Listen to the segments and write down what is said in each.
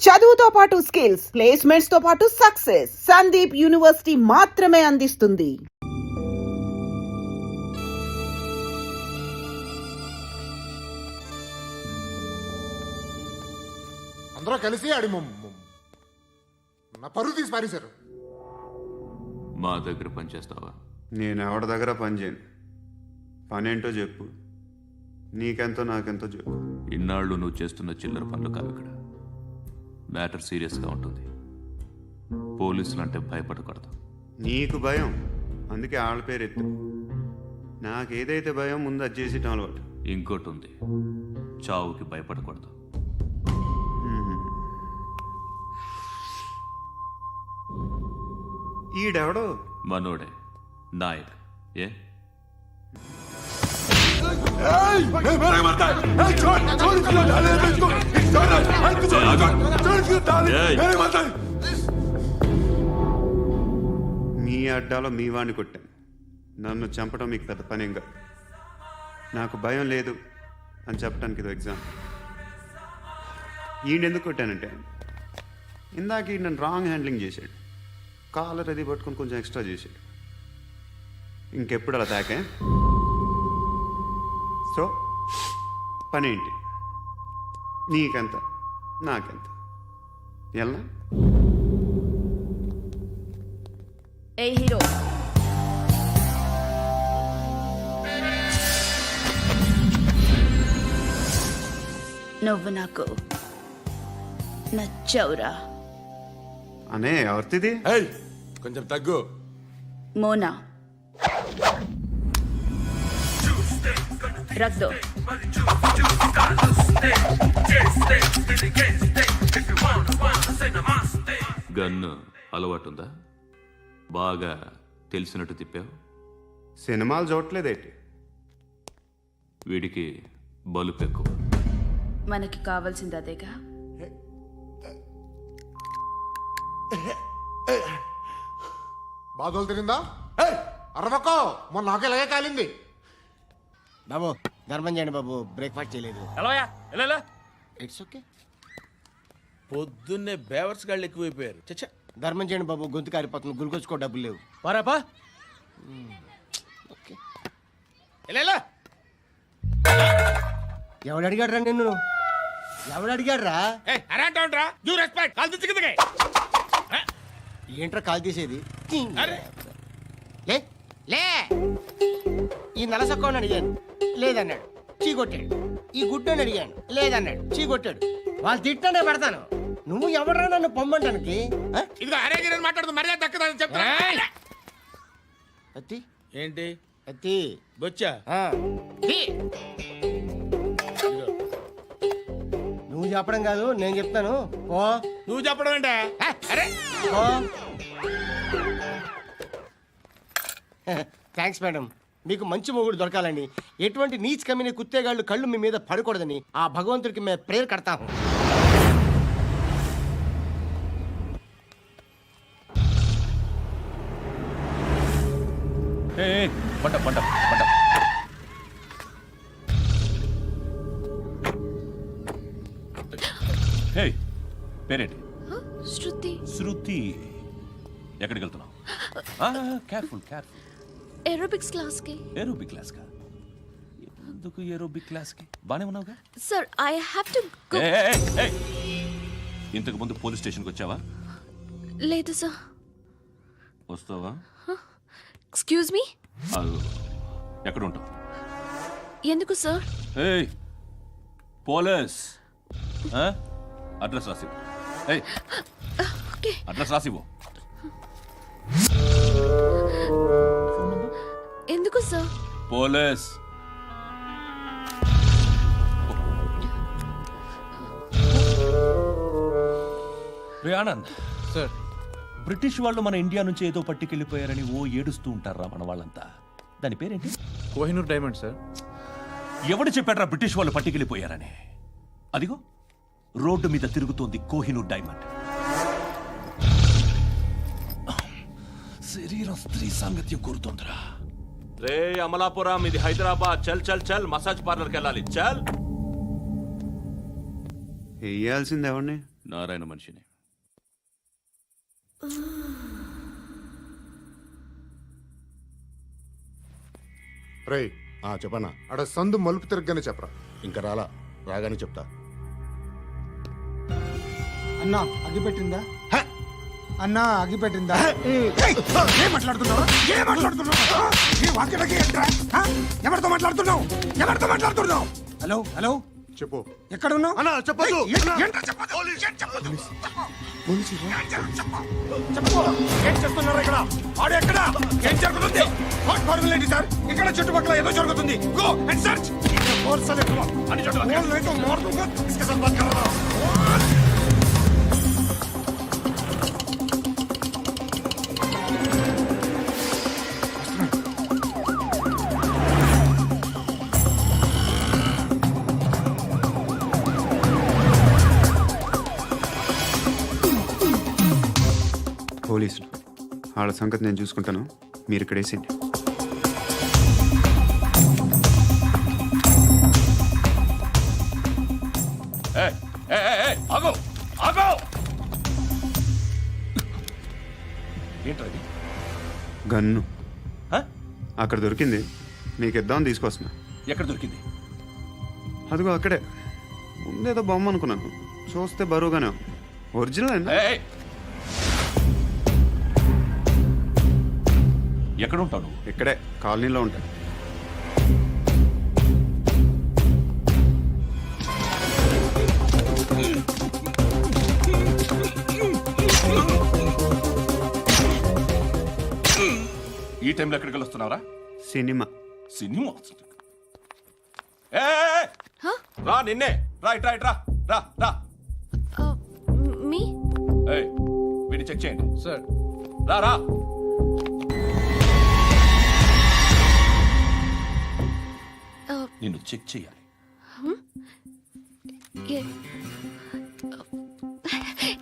చదువుతో పాటు skills, placements తో పాటు సక్సెస్ సందీప్ యూనివర్సిటీ మాత్రమే అందిస్తుంది. అందరూ కలిసి ఆడి నా పరువు తీసి పారేశారు. మా దగ్గర పని చేస్తావా? నేను ఎవరి దగ్గర పని చేయను. పనేంటో చెప్పు. నీకెంతో నాకెంతో చెప్పు. ఇన్నాళ్ళు నువ్వు చేస్తున్న చిల్లర పనులు కావు ఇక్కడ. మ్యాటర్ సీరియస్గా ఉంటుంది. పోలీసులు అంటే భయపడకూడదు. నీకు భయం, అందుకే ఆళ్ళ పేరు ఎత్తు. నాకేదైతే భయం ముందు అది చేసేటం అలవాటు. ఇంకోటి ఉంది, చావుకి భయపడకూడదు. ఈడెవడో మనోడే నాయక్. ఏ మీ అడ్డాలో మీ వాడిని కొట్టాను. నన్ను చంపడం మీకు పెద్ద పనేం కాదు. నాకు భయం లేదు అని చెప్పడానికి ఇది ఎగ్జామ్. ఈయనెందుకు కొట్టానంటే ఇందాక ఈ నన్ను రాంగ్ హ్యాండ్లింగ్ చేశాడు. కాలర్ అది పట్టుకొని కొంచెం ఎక్స్ట్రా చేశాడు. ఇంకెప్పుడు అలా తాకే. సో పనేంటి? నీకెంత నాకెంత ఎలా? ఏ హీరో, నువ్వు నాకు నచ్చవురా. అనే ఎవరిది? కొంచెం తగ్గు. మోనా రక్ దో. గన్ను అలవాటుందా? బాగా తెలిసినట్టు తిప్పావు. సినిమాలు చూడట్లేదేంటి? వీడికి బలుపు ఎక్కువ. మనకి కావాల్సింది అదేగా. బాధలు తిరిందా? అరవకో, మొన్న నాకు ఇలాగే కాలింది. బాబు ధర్మం చేయండి బాబు, బ్రేక్ఫాస్ట్ చేయలేదు. It's okay. పొద్దున్నే బేవర్స్ గాళ్ళు ఎక్కువైపోయారు. చచ్చా, ధర్మం చేయండి బాబు, గొంతు కారిపోతుంది, గురికొచ్చుకో డబ్బులు లేవు. పారాపా. ఓకే. ఎవడు అడిగాడు రా నిన్ను? ఎవడు అడిగాడు రా? ఏంట్రా కాల్ తీసేది? లే లే. ఈ నలసక్కని అడిగాను, లేదన్నాడు, చీ కొట్టాడు. ఈ గుడ్డని అడిగాను, లేదన్నాడు, చీ కొట్టాడు. వాళ్ళు తిట్టానే పెడతాను. నువ్వు ఎవడరా నన్ను పొమ్మంటానికి? అత్తి ఏంటి అత్తి బొచ్చా? నువ్వు చెప్పడం కాదు, నేను చెప్తాను. ఓ నువ్వు చెప్పడం ఏంటే? Thanks madam. మీకు మంచి మొగుడు దొరకాలని, ఎటువంటి నీచ్ కమ్మిన కుత్తేగాళ్ళు కళ్ళు మీ మీద పడకూడదని ఆ భగవంతుడికి మేము ప్రేయర్ కడతాము. పేరేంటి? శృతి. శృతి. ఎక్కడికి వెళ్తున్నావు? Careful careful. ఏరోబిక్స్ క్లాస్ కి. ఏరోబిక్ క్లాస్ కా? ఎందుకు ఏరోబిక్ క్లాస్ కి? బానే ఉన్నావుగా? Sir, I have to go. ఇంతకు ముందు పోలీస్ స్టేషన్కి వచ్చావా? లేదు సార్. వస్తావా? Excuse me. ఎక్కడ ఉంటావు? ఎందుకు సార్? పోలీస్ అడ్రస్ రాసివ్వు. ఓకే. అడ్రస్ రాసివ్వు. ఎందుకు sir? Police. Anand sir, British వాళ్ళు మన ఇండియా నుంచి ఏదో పట్టుకెళ్ళిపోయారని ఓ ఏడుస్తూ ఉంటారా మన వాళ్ళంతా? దాని పేరేంటి? Kohinoor diamond sir. ఎవడు చెప్పాడ్రా బ్రిటిష్ వాళ్ళు పట్టుకెళ్ళిపోయారని? అదిగో రోడ్డు మీద తిరుగుతోంది కోహినూర్ డైమండ్. శరీరం స్త్రీ సాంగత్యం కోరుతోందిరా. రే అమలాపురం, ఇది హైదరాబాద్. చల్ చల్ చల్, మసాజ్ పార్లర్కి వెళ్ళాలి. చల్. వేయాల్సింది ఎవరిని? నారాయణ మనిషిని. రేయ్ చెప్పన్నా అడ సందు మలుపు తిరగగానే చెప్పరా. ఇంకా రాలా, రాగానే చెప్తా. అన్నా అగిపెట్టిందా అన్నా అగిపెట్టిందా ఏం మాట్లాడుతున్నావు ఎవరితో మాట్లాడుతున్నావు హలో హలో చెప్పు. ఎక్కడ ఉన్నావు అన్నా చెప్పదు. ఏం చేస్తున్నారు ఇక్కడ ఆడు ఎక్కడ ఏం జరుగుతుంది ఏంటి సార్ ఇక్కడ చుట్టుపక్కల ఏదో జరుగుతుంది గో అండ్ సర్చ్ పోలీసులు వాళ్ళ సంగతి నేను చూసుకుంటాను, మీరు ఇక్కడ వేసేయండి. ఆగో ఆగో ఏంటది? గన్ను అక్కడ దొరికింది, మీకు ఇద్దామని తీసుకొస్తున్నా. ఎక్కడ దొరికింది? అదిగో అక్కడే. ముందేదో బొమ్మ అనుకున్నాను, చూస్తే బరువుగానే ఉంది. ఒరిజినల్ అండి. ఎక్కడ ఉంటాను? ఇక్కడే కాలనీలో ఉంటాను. ఈ టైంలో ఎక్కడికి వస్తున్నావురా? సినిమా. సినిమా రా, నిన్నే రా, ఇట్రా ఇట్రా, రా రా. మీ వీడిని చెక్ చేయండి సార్. రా రా. నిన్ను చెక్ చేయాలి.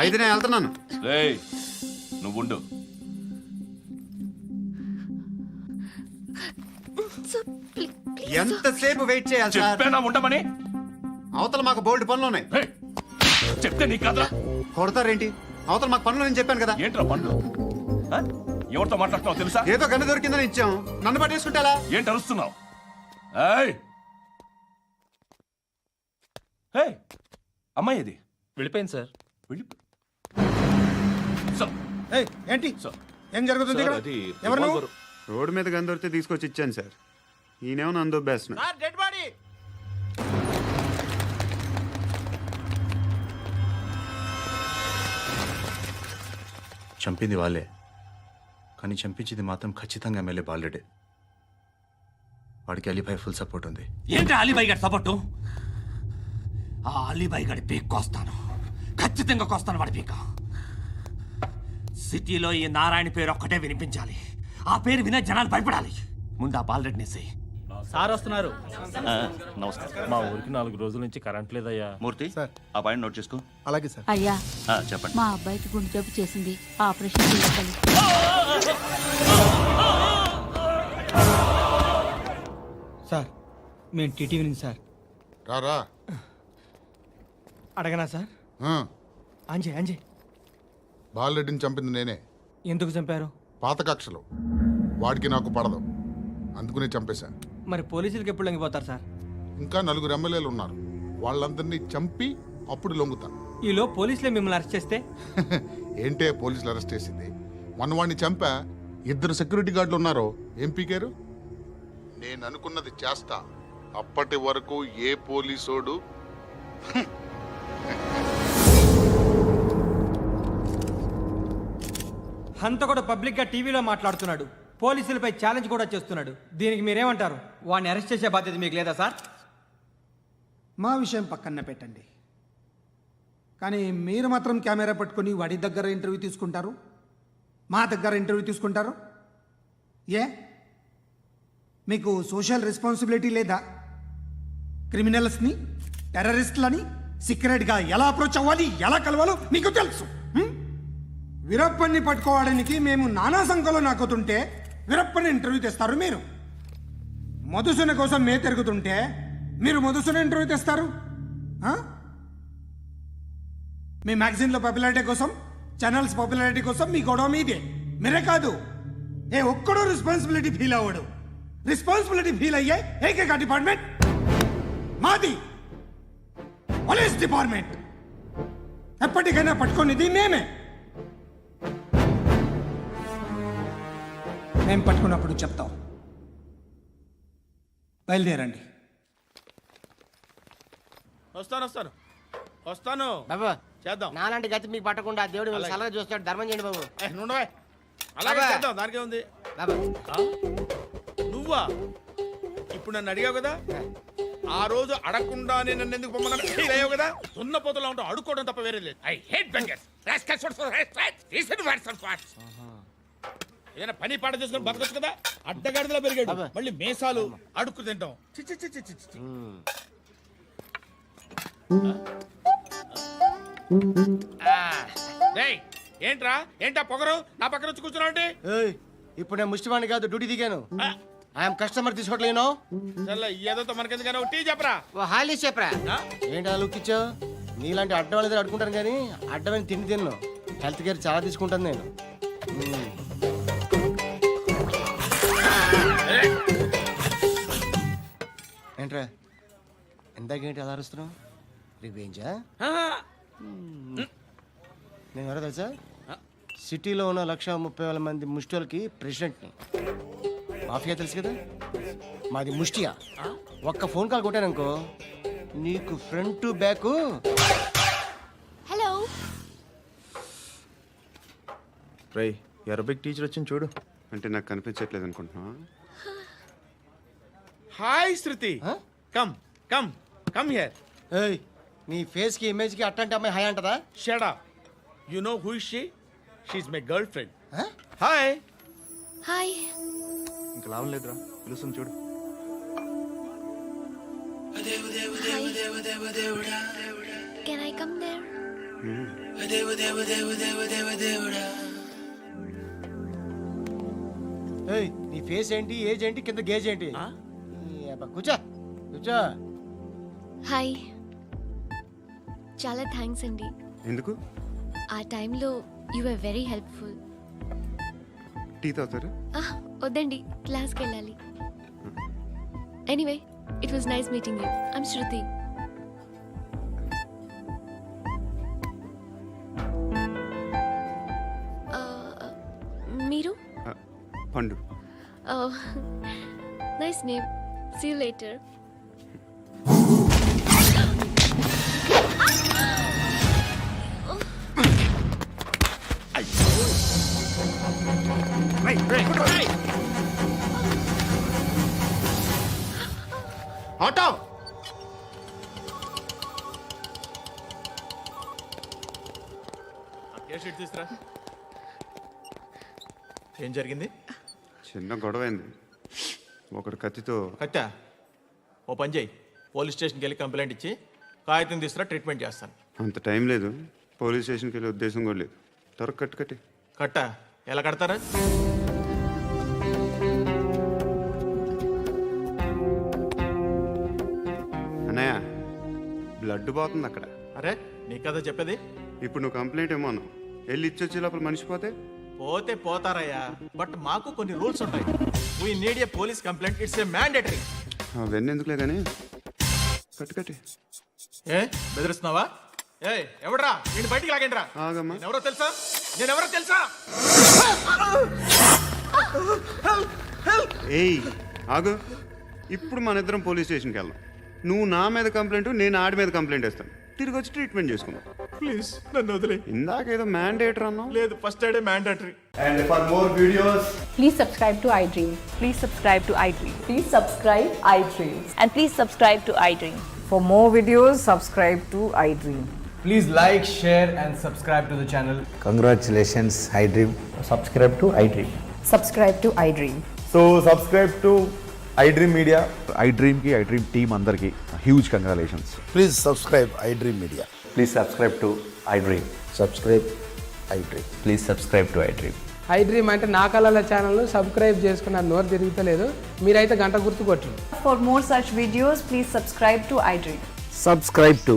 అయితే నేను వెళ్తున్నాను. రేయ్ నువ్వు ఉండు. ఎంతసేపు వెయిట్ చేయాలి సార్? చెప్పేనా ఉండమని? అవతల మాకు బోల్డ్ పనులు ఉన్నాయి. రేయ్, చెప్తే నీకు కాదురా. కొడతారేంటి? అవతల మాకు పనులు నేను చెప్పాను కదా. ఏంట్రా పండ్లు? ఎవరితో మాట్లాడుతున్నావు తెలుసా? ఏదో గన్ను దొరికిందని ఇచ్చాం, నన్ను పట్టేసుకుంటా. ఏంటి అరుస్తున్నావు? అమ్మాయి ఇది వెళ్ళిపోయింది సార్. ఏంటి సార్, ఏం జరుగుతుంది ఇక్కడ? ఎవరు నువ్వు? రోడ్డు మీద గన్ను దొరికితే తీసుకొచ్చి ఇచ్చాను సార్. ఈయనేమో నన్ను దొబ్బేస్తున్నా. Dead body. చంపింది వాళ్ళే, కానీ చంపించింది మాత్రం ఖచ్చితంగా ఎమ్మెల్యే బాలుడే. వాడికి అలీభాయ్ ఫుల్ సపోర్ట్ ఉంది. ఏంటి అలీబాయి గారి సపోర్టు? ఆ అలీబాయి గారి పీక్ కోస్తాను, ఖచ్చితంగా కోస్తాను వాడి పీక. సిటీలో ఈ నారాయణ పేరు ఒక్కటే వినిపించాలి. ఆ పేరు వినే జనాలు భయపడాలి. ముందు ఆ బాలరెడ్డిని వేసేయ్. సార్ వస్తున్నారు. నమస్కారం. మా ఊరికి 4 రోజుల నుంచి కరెంట్ లేదయ్యా. మూర్తి, ఆ పాయింట్ నోట్ చేసుకో. అలాగే సార్. అయ్యా చెప్పండి. మా అబ్బాయికి గుండె జబ్బు చేసింది, ఆపరేషన్ చేయాలి. సార్ మేము టీటీవీ నుంచి సార్. రారా. అడగనా సార్? అంజయ్ బాలరెడ్డిని చంపింది నేనే. ఎందుకు చంపారు? పాత కక్షలు, వాడికి నాకు పడదు, అందుకునే చంపేశాను. మరి పోలీసులకు ఎప్పుడు లొంగిపోతారు సార్? ఇంకా 4 ఎమ్మెల్యేలు ఉన్నారు, వాళ్ళందరినీ చంపి అప్పుడు లొంగుతాను. ఈలో పోలీసులే మిమ్మల్ని అరెస్ట్ చేస్తే? ఏంటే పోలీసులు అరెస్ట్ చేసింది? మొన్న వాడిని చంపా, 2 సెక్యూరిటీ గార్డులు ఉన్నారో ఏం పీకారు? నేను అనుకున్నది చేస్తా, అప్పటి వరకు ఏ పోలీసోడు హంతకుడు పబ్లిక్ గా టీవీలో మాట్లాడుతున్నాడు, పోలీసులపై ఛాలెంజ్ కూడా చేస్తున్నాడు. దీనికి మీరేమంటారు? వాడిని అరెస్ట్ చేసే బాధ్యత మీకు లేదా సార్? మా విషయం పక్కన పెట్టండి, కానీ మీరు మాత్రం కెమెరా పట్టుకొని వాడి దగ్గర ఇంటర్వ్యూ తీసుకుంటారు, మా దగ్గర ఇంటర్వ్యూ తీసుకుంటారు. ఏ మీకు సోషల్ రెస్పాన్సిబిలిటీ లేదా? క్రిమినల్స్ని, టెర్రరిస్టులని సీక్రెట్గా ఎలా అప్రోచ్ అవ్వాలి, ఎలా కలవాలో మీకు తెలుసు. వీరప్పన్ని పట్టుకోవడానికి మేము నానా సంఖ్యలో నాకుతుంటే వీరప్పని ఇంటర్వ్యూ తెస్తారు మీరు. మధుసూన కోసం మే తిరుగుతుంటే మీరు మధుసూన ఇంటర్వ్యూ తెస్తారు. మీ మ్యాగజైన్లో పాపులారిటీ కోసం, ఛానల్స్ పాపులారిటీ కోసం మీ గొడవ మీదే. మీరే కాదు, ఏ ఒక్కడో రెస్పాన్సిబిలిటీ ఫీల్ అవ్వడు. రెస్పాన్సిబిలిటీ ఫీల్ అయ్యే ఏకైక డిపార్ట్మెంట్ మాది, పోలీస్ డిపార్ట్మెంట్. ఎప్పటికైనా పట్టుకునేది మేమే. మేము పట్టుకున్నప్పుడు చెప్తాం. బయలుదేరండి. వస్తాను బాబు చేద్దాం. నాలాంటి గతి మీకు పట్టకుండా దేవుడు మిమ్మల్ని సలహా చూస్తాడు. ధర్మం చేయండి బాబు. నుండవే అలాగే అబ్బా. చేద్దాం, దానికే ఉంది. బాబు నువ్వా ఇప్పుడు నన్ను అడిగావు కదా, ఆ రోజు అడగకుండానే నన్ను ఎందుకు పొమ్మన్నాను ఫీల్ అయ్యావు కదా. సున్న పోతలో ఉంటావు, అడుక్కోవడం తప్ప వేరే లేదు. I hate bangers. ఏదైనా పని పాట చేసుకుని బతకొచ్చు కదా. అడ్డగాడిదలా పెరిగాడు, అబ్బా. మళ్ళీ మేసాలు అడుక్కు తింటాం. చి చి చి చి చి చి. రేయ్, ఏంటా పొగరు నా పక్కన వచ్చి కూర్చున్నావు అంటే? ఏయ్, ఇప్పుడు నేను ముష్టివాణి కాదు, డ్యూటీ దిగాను. ఐఎమ్ కస్టమర్ తీసుకోవట్లేను. ఏదో మనకెందుకైనా టీ చెప్పరా. ఓ హాలీ చెప్పరా. ఆ? ఏంటి అలా లుక్ ఇచ్చావు? నీలాంటి అడ్డం వాళ్ళ దగ్గర అడుకుంటాను కానీ అడ్డమైన తిండి తిన్ను. హెల్త్ కేర్ చాలా తీసుకుంటాను నేను. ఏంట్రా ఎందాకేంటి అలా అరుస్తున్నావు? రివేంజా? నేను ఎవరో తెలుసా? సిటీలో ఉన్న 130,000 మంది ముష్టిలకి ప్రెసిడెంట్ని. మాఫియా తెలుసు కదా, మాది ముష్టియా. ఒక్క ఫోన్ కాల్ కొట్టాననుకో నీకు ఫ్రంట్ టు బ్యాక్. హలో. రై అరబిక్ టీచర్ వచ్చింది చూడు. అంటే నాకు కనిపించట్లేదు అనుకుంటున్నా. Hi Shruti, come come come here. ఏయ్, నీ ఫేస్ కి ఇమేజ్ కి అట్టంటే అమ్మాయి హాయ్ అంటదా? Shut up. You know who is she? She is my girl friend. Hi. Hi. ఇంకా లాభం లేదురా, పిలుస్తుంది చూడు. Can I come there? ఏయ్, నీ ఫేస్ ఏంటి, ఏజ్ ఏంటి, కింద గేజ్ ఏంటి? ఈ అబ్బా, కూర్చో కూర్చో. హాయ్. చాలా థ్యాంక్స్ అండి. ఎందుకు? ఆ టైంలో you are very helpful. Tea తాగుతారా? వద్దండి, క్లాస్కి వెళ్ళాలి. Anyway, it was nice meeting you. I'm Shruti. మీరు? Pandu. Nice name. See you later. Auto తీసుకురా. ఏం జరిగింది? చిన్న గొడవ అయింది. ఒకడు కత్తితో. కట్టా ఓ పని చేయి, పోలీస్ స్టేషన్కి వెళ్ళి కంప్లైంట్ ఇచ్చి కాగితం తీసుకురా, ట్రీట్మెంట్ చేస్తాను. అంత టైం లేదు, పోలీస్ స్టేషన్కి వెళ్ళే ఉద్దేశం కూడా లేదు. త్వరగా కట్టు కట్టి. కట్టా ఎలా కడతారా? అన్నయ్య, బ్లడ్ పోతుంది అక్కడ. అరే నీ కదా చెప్పేది. ఇప్పుడు నువ్వు కంప్లైంట్ ఏమో అన్నావు, వెళ్ళి ఇచ్చొచ్చే లోపల మనిషి పోతే? పోతే పోతారయ్యా, బట్ మాకు కొన్ని రూల్స్ ఉంటాయి. We need a police complaint, it's a mandatory. అవన్నీ ఎందుకులే కానీ కట్టు కట్టి. ఏ బెదిరిస్తున్నావా? ఏ ఎవడ్రా నేను బయటికి లాగండి రా. ఆగమ్మా. ఎవరో తెలుసా? నేనెవరో తెలుసా? ఏయ్ ఆగు, ఇప్పుడు మన ఇద్దరం పోలీస్ స్టేషన్కి వెళ్దాం. నువ్వు నా మీద కంప్లైంట్, నేను ఆడి మీద కంప్లైంట్ వేస్తాను. తిరిగి వచ్చి ట్రీట్మెంట్ చేసుకుందాం. ప్లీజ్ నన్ను వదిలే. ఇందాకేదో మ్యాండేటర్ అన్నావు. లేదు, ఫస్ట్ ఎయిడే mandatory. And for more videos, Please subscribe to iDream. Please subscribe to iDream. please subscribe iDream. And please subscribe to iDream. For more videos, subscribe to iDream. Please like, share and subscribe to the channel. Congratulations, iDream. Subscribe to iDream. Subscribe to iDream. So subscribe to iDream Media. iDream ki iDream team andarki huge congratulations. Please subscribe iDream Media. Please subscribe to iDream. Subscribe iDream. Please subscribe to iDream. iDream అంటే నా కళల channel subscribe చేసుకున్న నోరు తిరుగుతలేదు. మీరైతే గంట గుర్తు కొట్టండి. For more such videos, please subscribe to iDream. Subscribe to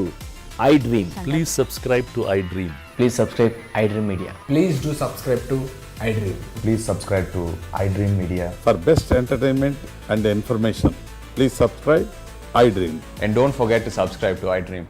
iDream. Please subscribe to iDream. Please subscribe iDream Media. Please do subscribe to iDream. Please subscribe to iDream Media. For best entertainment and information, please subscribe iDream. And don't forget to subscribe to iDream.